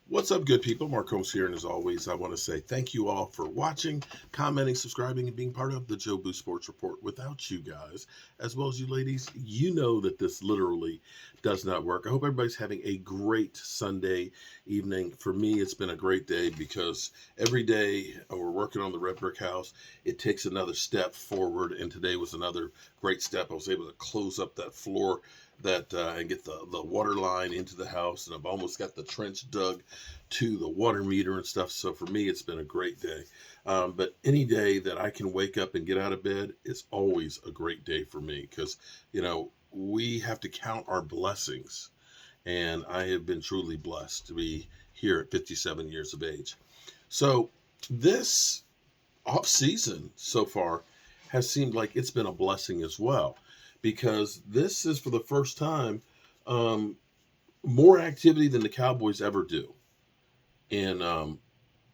What's up, good people? Mark Holmes here, and as always, I want to say thank you all for watching, commenting, subscribing, and being part of the Joe Boo Sports Report. Without you guys, as well as you ladies, you know that this literally does not work. I hope everybody's having a great Sunday evening. For me, it's been a great day because every day we're working on the red brick house. It takes another step forward, and today was another great step. I was able to close up that floor and get the water line into the house, and I've almost got the trench dug to the water meter and stuff. So for me, it's been a great day. But any day that I can wake up and get out of bed is always a great day for me because, we have to count our blessings. And I have been truly blessed to be here at 57 years of age. So this off season so far has seemed like it's been a blessing as well because this is for the first time more activity than the Cowboys ever do in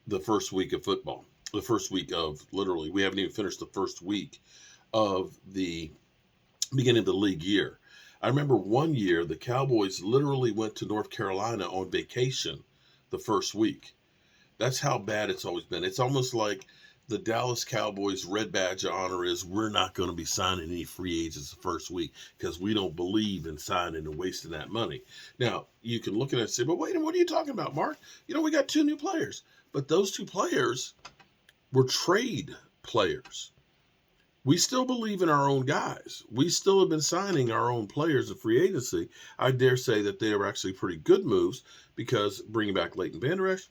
the first week of football. The first week of literally, we haven't even finished the first week of the beginning of the league year. I remember one year the Cowboys literally went to North Carolina on vacation the first week. That's how bad it's always been. It's almost like the Dallas Cowboys' red badge of honor is we're not going to be signing any free agents the first week because we don't believe in signing and wasting that money. Now, you can look at it and say, but wait, what are you talking about, Mark? We got two new players. But those two players were trade players. We still believe in our own guys. We still have been signing our own players in free agency. I dare say that they are actually pretty good moves because bringing back Leighton Vander Esch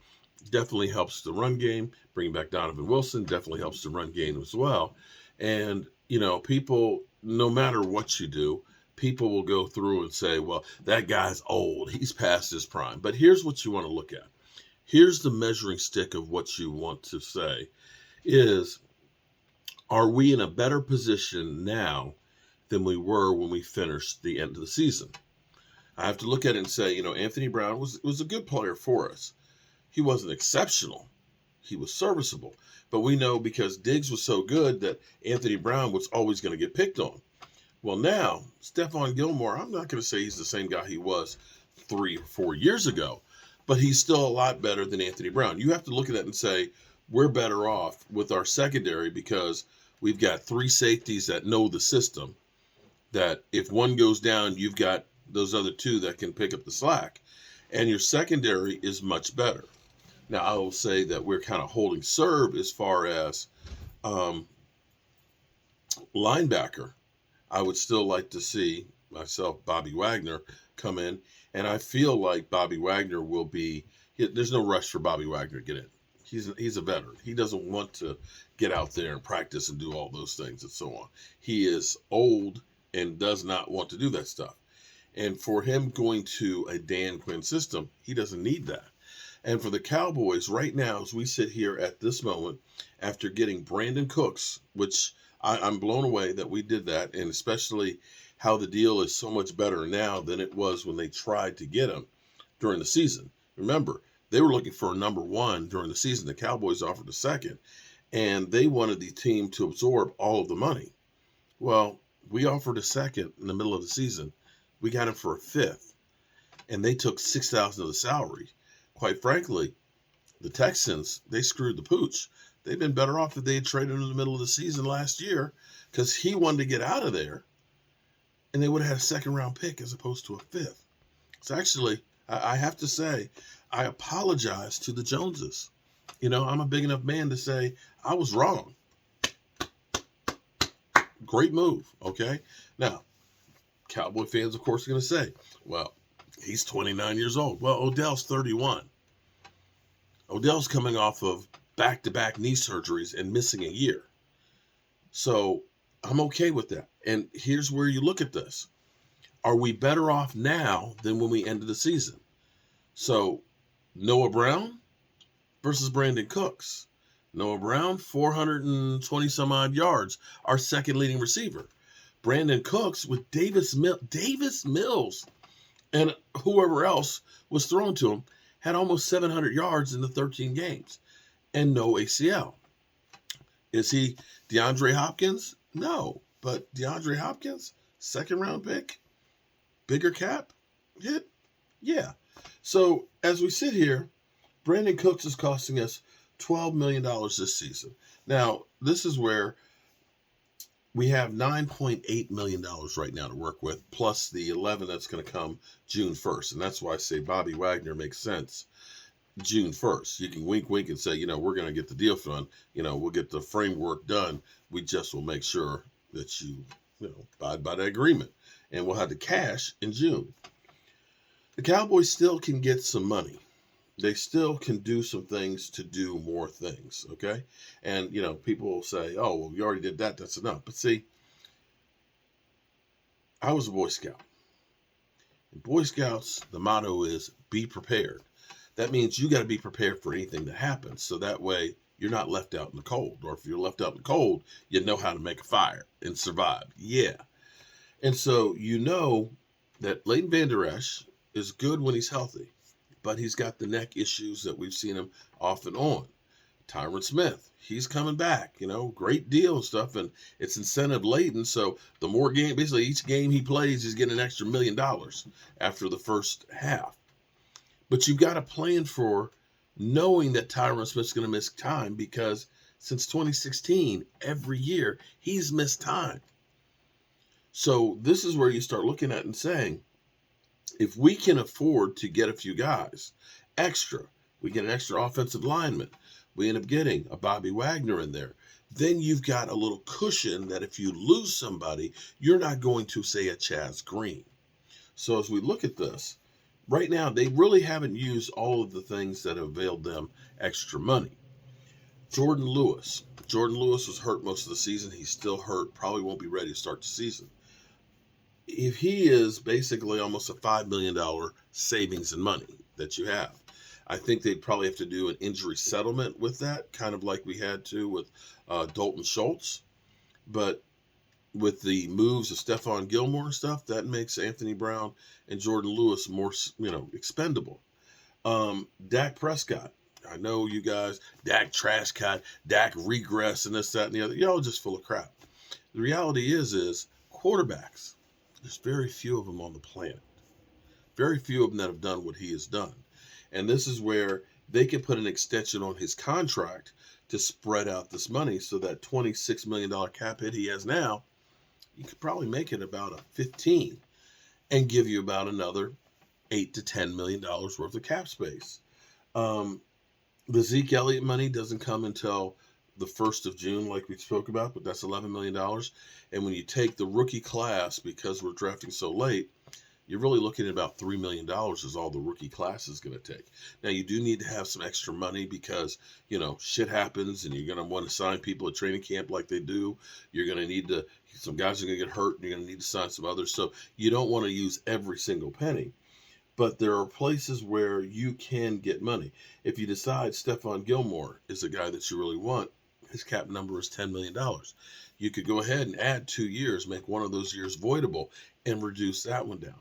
definitely helps the run game. Bringing back Donovan Wilson definitely helps the run game as well. And, people, no matter what you do, people will go through and say, well, that guy's old. He's past his prime. But here's what you want to look at. Here's the measuring stick of what you want to say is, are we in a better position now than we were when we finished the end of the season? I have to look at it and say, Anthony Brown was a good player for us. He wasn't exceptional. He was serviceable. But we know because Diggs was so good that Anthony Brown was always going to get picked on. Well, now, Stephon Gilmore, I'm not going to say he's the same guy he was 3 or 4 years ago, but he's still a lot better than Anthony Brown. You have to look at that and say, we're better off with our secondary because we've got 3 safeties that know the system, that if one goes down, you've got those other 2 that can pick up the slack. And your secondary is much better. Now, I will say that we're kind of holding serve as far as linebacker. I would still like to see myself, Bobby Wagner, come in. And I feel like Bobby Wagner will be, there's no rush for Bobby Wagner to get in. He's a veteran. He doesn't want to get out there and practice and do all those things and so on. He is old and does not want to do that stuff. And for him going to a Dan Quinn system, he doesn't need that. And for the Cowboys right now, as we sit here at this moment, after getting Brandon Cooks, which I'm blown away that we did that, and especially how the deal is so much better now than it was when they tried to get him during the season. Remember, they were looking for a number 1 during the season. The Cowboys offered a second, and they wanted the team to absorb all of the money. Well, we offered a second in the middle of the season. We got him for a 5th, and they took $6,000 of the salary. Quite frankly, the Texans, they screwed the pooch. They'd been better off if they had traded him in the middle of the season last year because he wanted to get out of there, and they would have had a second-round pick as opposed to a 5th. So actually, I have to say, I apologize to the Joneses. I'm a big enough man to say I was wrong. Great move, okay? Now, Cowboy fans, of course, are going to say, well, he's 29 years old. Well, Odell's 31. Odell's coming off of back-to-back knee surgeries and missing a year. So I'm okay with that. And here's where you look at this. Are we better off now than when we ended the season? So Noah Brown versus Brandon Cooks. Noah Brown, 420 some odd yards, our second leading receiver. Brandon Cooks with Davis Mills and whoever else was thrown to him had almost 700 yards in the 13 games and no ACL. Is he DeAndre Hopkins? No, but DeAndre Hopkins, second round pick, bigger cap hit? Yeah. So as we sit here, Brandon Cooks is costing us $12 million this season. Now, this is where we have $9.8 million right now to work with, plus the 11 that's going to come June 1st. And that's why I say Bobby Wagner makes sense June 1st. You can wink, wink and say, we're going to get the deal done. We'll get the framework done. We just will make sure that you abide by that agreement. And we'll have the cash in June. The Cowboys still can get some money. They still can do some things to do more things, okay? And, people will say, oh, well, you already did that. That's enough. But see, I was a Boy Scout. In Boy Scouts, the motto is be prepared. That means you got to be prepared for anything that happens. So that way you're not left out in the cold. Or if you're left out in the cold, you know how to make a fire and survive. Yeah. And so that Leighton Vander Esch is good when he's healthy, but he's got the neck issues that we've seen him off and on. Tyron Smith, he's coming back, great deal and stuff, and it's incentive laden. So the more game, basically each game he plays, he's getting an extra $1 million after the first half. But you've got to plan for knowing that Tyron Smith's going to miss time, because since 2016, every year he's missed time. So this is where you start looking at and saying, if we can afford to get a few guys extra, we get an extra offensive lineman, we end up getting a Bobby Wagner in there, then you've got a little cushion that if you lose somebody, you're not going to say a Chaz Green. So as we look at this, right now, they really haven't used all of the things that have availed them extra money. Jordan Lewis was hurt most of the season. He's still hurt, probably won't be ready to start the season. If he is basically almost a $5 million savings in money that you have, I think they'd probably have to do an injury settlement with that, kind of like we had to with Dalton Schultz. But with the moves of Stephon Gilmore and stuff, that makes Anthony Brown and Jordan Lewis more, expendable. Dak Prescott, I know you guys, Dak trash cat, Dak regress, and this, that, and the other. Y'all just full of crap. The reality is quarterbacks, there's very few of them on the planet. Very few of them that have done what he has done. And this is where they can put an extension on his contract to spread out this money, so that $26 million cap hit he has now, you could probably make it about a 15 and give you about another $8 to $10 million worth of cap space. The Zeke Elliott money doesn't come until the 1st of June, like we spoke about, but that's $11 million. And when you take the rookie class, because we're drafting so late, you're really looking at about $3 million is all the rookie class is going to take. Now, you do need to have some extra money because, shit happens and you're going to want to sign people at training camp like they do. You're going to need to, some guys are going to get hurt and you're going to need to sign some others. So you don't want to use every single penny. But there are places where you can get money. If you decide Stephon Gilmore is a guy that you really want, his cap number is $10 million. You could go ahead and add 2 years, make one of those years voidable, and reduce that one down.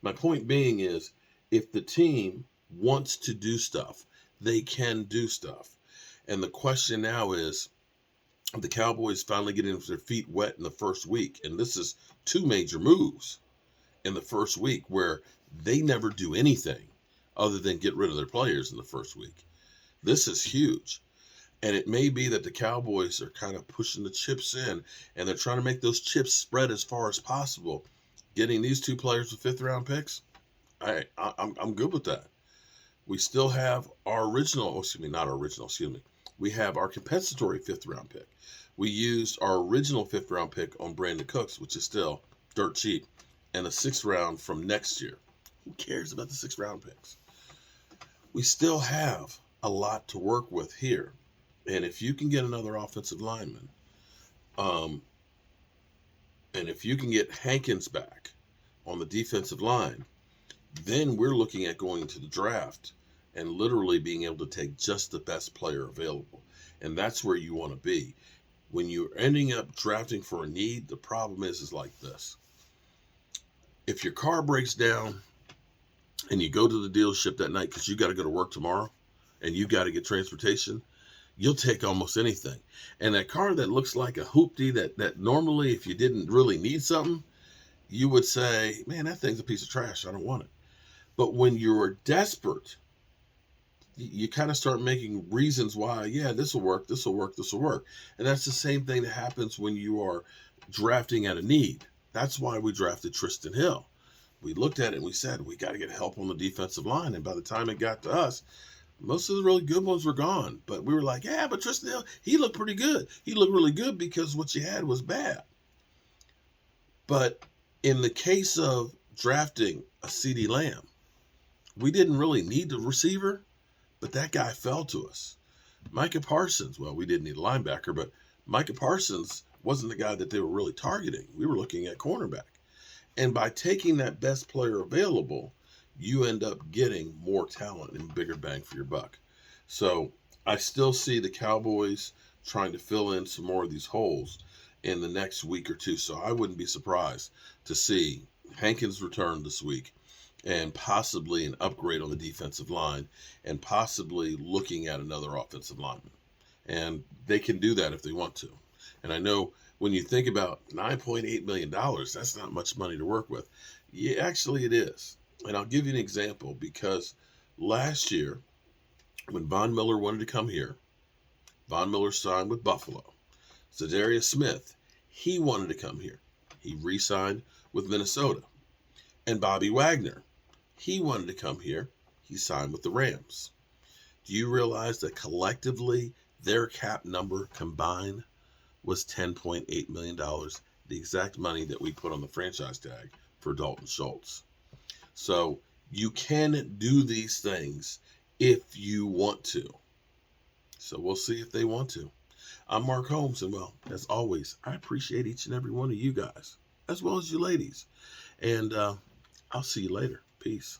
My point being is, if the team wants to do stuff, they can do stuff. And the question now is, the Cowboys finally getting their feet wet in the first week. And this is 2 major moves in the first week where they never do anything other than get rid of their players in the first week. This is huge. And it may be that the Cowboys are kind of pushing the chips in, and they're trying to make those chips spread as far as possible. Getting these 2 players with 5th-round picks, I'm good with that. We still have our we have our compensatory 5th-round pick. We used our original 5th-round pick on Brandon Cooks, which is still dirt cheap, and a 6th round from next year. Who cares about the 6th round picks? We still have a lot to work with here. And if you can get another offensive lineman, and if you can get Hankins back on the defensive line, then we're looking at going to the draft and literally being able to take just the best player available. And that's where you want to be. When you're ending up drafting for a need, the problem is like this. If your car breaks down and you go to the dealership that night because you got to go to work tomorrow and you got to get transportation, you'll take almost anything. And that car that looks like a hoopty that normally, if you didn't really need something, you would say, man, that thing's a piece of trash. I don't want it. But when you're desperate you kind of start making reasons why, yeah, this will work, this will work, this will work. And that's the same thing that happens when you are drafting at a need. That's why we drafted Tristan Hill. We looked at it and we said, we got to get help on the defensive line. And by the time it got to us, most of the really good ones were gone. But we were like, yeah, but Tristan Hill, he looked pretty good. He looked really good because what you had was bad. But in the case of drafting a CeeDee Lamb, we didn't really need the receiver, but that guy fell to us. Micah Parsons, well, we didn't need a linebacker, but Micah Parsons wasn't the guy that they were really targeting. We were looking at cornerback. And by taking that best player available, you end up getting more talent and bigger bang for your buck. So I still see the Cowboys trying to fill in some more of these holes in the next week or two. So I wouldn't be surprised to see Hankins return this week and possibly an upgrade on the defensive line and possibly looking at another offensive lineman. And they can do that if they want to. And I know when you think about $9.8 million, that's not much money to work with. Yeah, actually, it is. And I'll give you an example because last year, when Von Miller wanted to come here, Von Miller signed with Buffalo. Zadarius Smith, he wanted to come here. He re-signed with Minnesota. And Bobby Wagner, he wanted to come here. He signed with the Rams. Do you realize that collectively their cap number combined was $10.8 million, the exact money that we put on the franchise tag for Dalton Schultz? So you can do these things if you want to. So we'll see if they want to. I'm Mark Holmes, and well, as always, I appreciate each and every one of you guys, as well as you ladies. And I'll see you later. Peace.